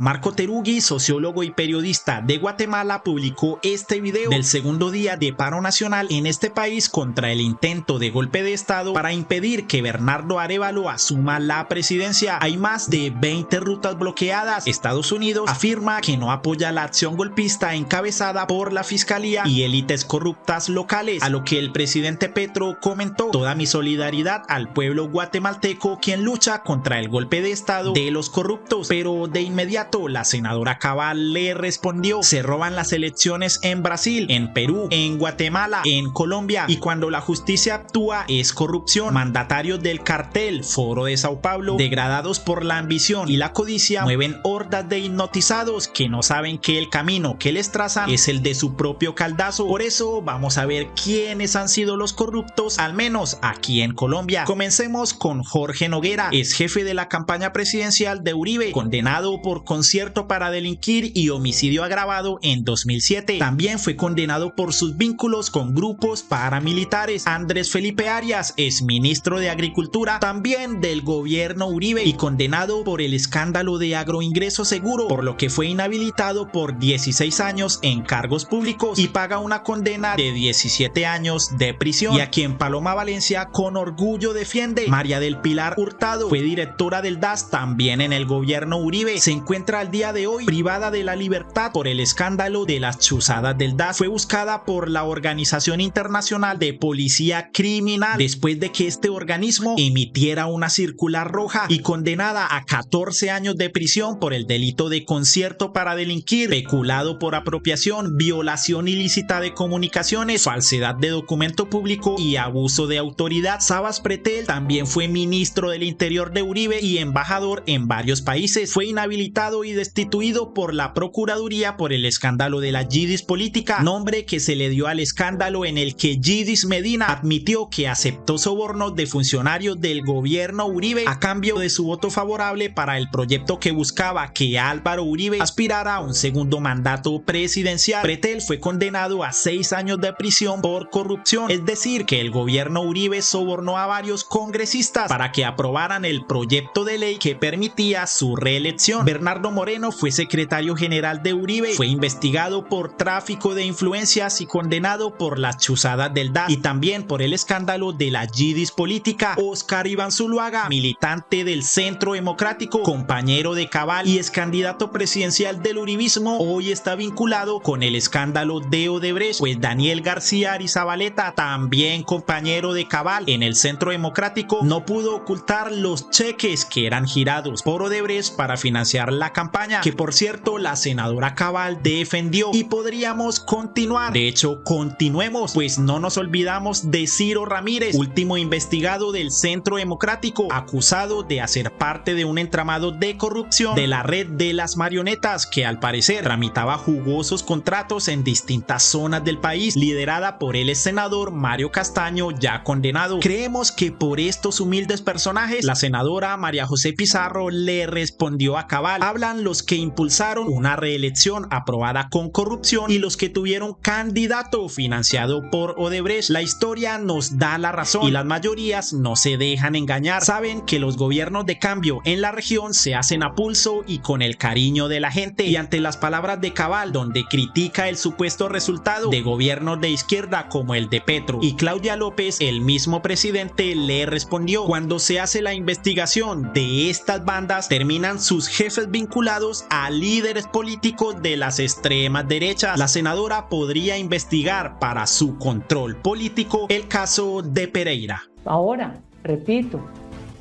Marco Terugui, sociólogo y periodista de Guatemala, publicó este video del segundo día de paro nacional en este país contra el intento de golpe de estado para impedir que Bernardo Arévalo asuma la presidencia. Hay más de 20 rutas bloqueadas. Estados Unidos afirma que no apoya la acción golpista encabezada por la fiscalía y élites corruptas locales, a lo que el presidente Petro comentó: toda mi solidaridad al pueblo guatemalteco quien lucha contra el golpe de estado de los corruptos. Pero de inmediato la senadora Cabal le respondió: se roban las elecciones en Brasil, en Perú, en Guatemala, en Colombia, y cuando la justicia actúa es corrupción. Mandatarios del cartel Foro de Sao Paulo, degradados por la ambición y la codicia, mueven hordas de hipnotizados que no saben que el camino que les trazan es el de su propio caldazo. Por eso vamos a ver quiénes han sido los corruptos, al menos aquí en Colombia. Comencemos con Jorge Noguera, es jefe de la campaña presidencial de Uribe, condenado por concierto para delinquir y homicidio agravado en 2007. También fue condenado por sus vínculos con grupos paramilitares. Andrés Felipe Arias es ministro de Agricultura, también del gobierno Uribe, y condenado por el escándalo de Agroingreso Seguro, por lo que fue inhabilitado por 16 años en cargos públicos y paga una condena de 17 años de prisión. Y a quien Paloma Valencia con orgullo defiende, María del Pilar Hurtado, fue directora del DAS también en el gobierno Uribe. Se encuentra al día de hoy privada de la libertad por el escándalo de las chuzadas del DAS. Fue buscada por la Organización Internacional de Policía Criminal después de que este organismo emitiera una circular roja, y condenada a 14 años de prisión por el delito de concierto para delinquir, peculado por apropiación, violación ilícita de comunicaciones, falsedad de documento público y abuso de autoridad. Sabas Pretel también fue ministro del Interior de Uribe y embajador en varios países. Fue inhabilitado y destituido por la Procuraduría por el escándalo de la Yidis política, nombre que se le dio al escándalo en el que Yidis Medina admitió que aceptó sobornos de funcionarios del gobierno Uribe a cambio de su voto favorable para el proyecto que buscaba que Álvaro Uribe aspirara a un segundo mandato presidencial. Pretel fue condenado a 6 años de prisión por corrupción, es decir, que el gobierno Uribe sobornó a varios congresistas para que aprobaran el proyecto de ley que permitía su reelección. Bernardo Moreno fue secretario general de Uribe, fue investigado por tráfico de influencias y condenado por las chuzadas del DAS y también por el escándalo de la Yidis política. Oscar Iván Zuluaga, militante del Centro Democrático, compañero de Cabal y ex candidato presidencial del uribismo, hoy está vinculado con el escándalo de Odebrecht, pues Daniel García Arizabaleta, también compañero de Cabal en el Centro Democrático, no pudo ocultar los cheques que eran girados por Odebrecht para financiar la campaña, que por cierto la senadora Cabal defendió. Y podríamos continuar, de hecho continuemos, pues no nos olvidamos de Ciro Ramírez, último investigado del Centro Democrático, acusado de hacer parte de un entramado de corrupción de la red de las marionetas, que al parecer tramitaba jugosos contratos en distintas zonas del país, liderada por el ex senador Mario Castaño, ya condenado. Creemos que por estos humildes personajes la senadora María José Pizarro le respondió a Cabal. Hablan los que impulsaron una reelección aprobada con corrupción y los que tuvieron candidato financiado por Odebrecht. La historia nos da la razón y las mayorías no se dejan engañar. Saben que los gobiernos de cambio en la región se hacen a pulso y con el cariño de la gente. Y ante las palabras de Cabal, donde critica el supuesto resultado de gobiernos de izquierda como el de Petro y Claudia López, el mismo presidente le respondió: cuando se hace la investigación de estas bandas, terminan sus jefes vinculados a líderes políticos de las extremas derechas. La senadora podría investigar para su control político el caso de Pereira. Ahora, repito,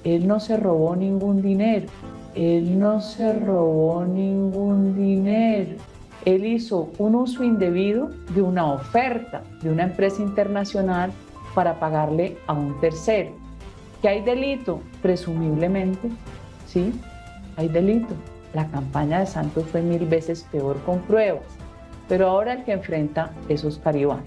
él no se robó ningún dinero. Él no se robó ningún dinero. Él hizo un uso indebido de una oferta de una empresa internacional para pagarle a un tercero. ¿Que hay delito? Presumiblemente, sí, hay delito. La campaña de Santos fue 1000 veces peor con pruebas, pero ahora el que enfrenta es Oscar Iván.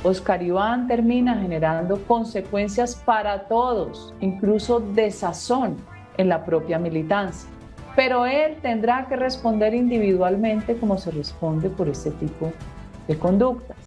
Oscar Iván termina generando consecuencias para todos, incluso desazón en la propia militancia. Pero él tendrá que responder individualmente como se responde por este tipo de conductas.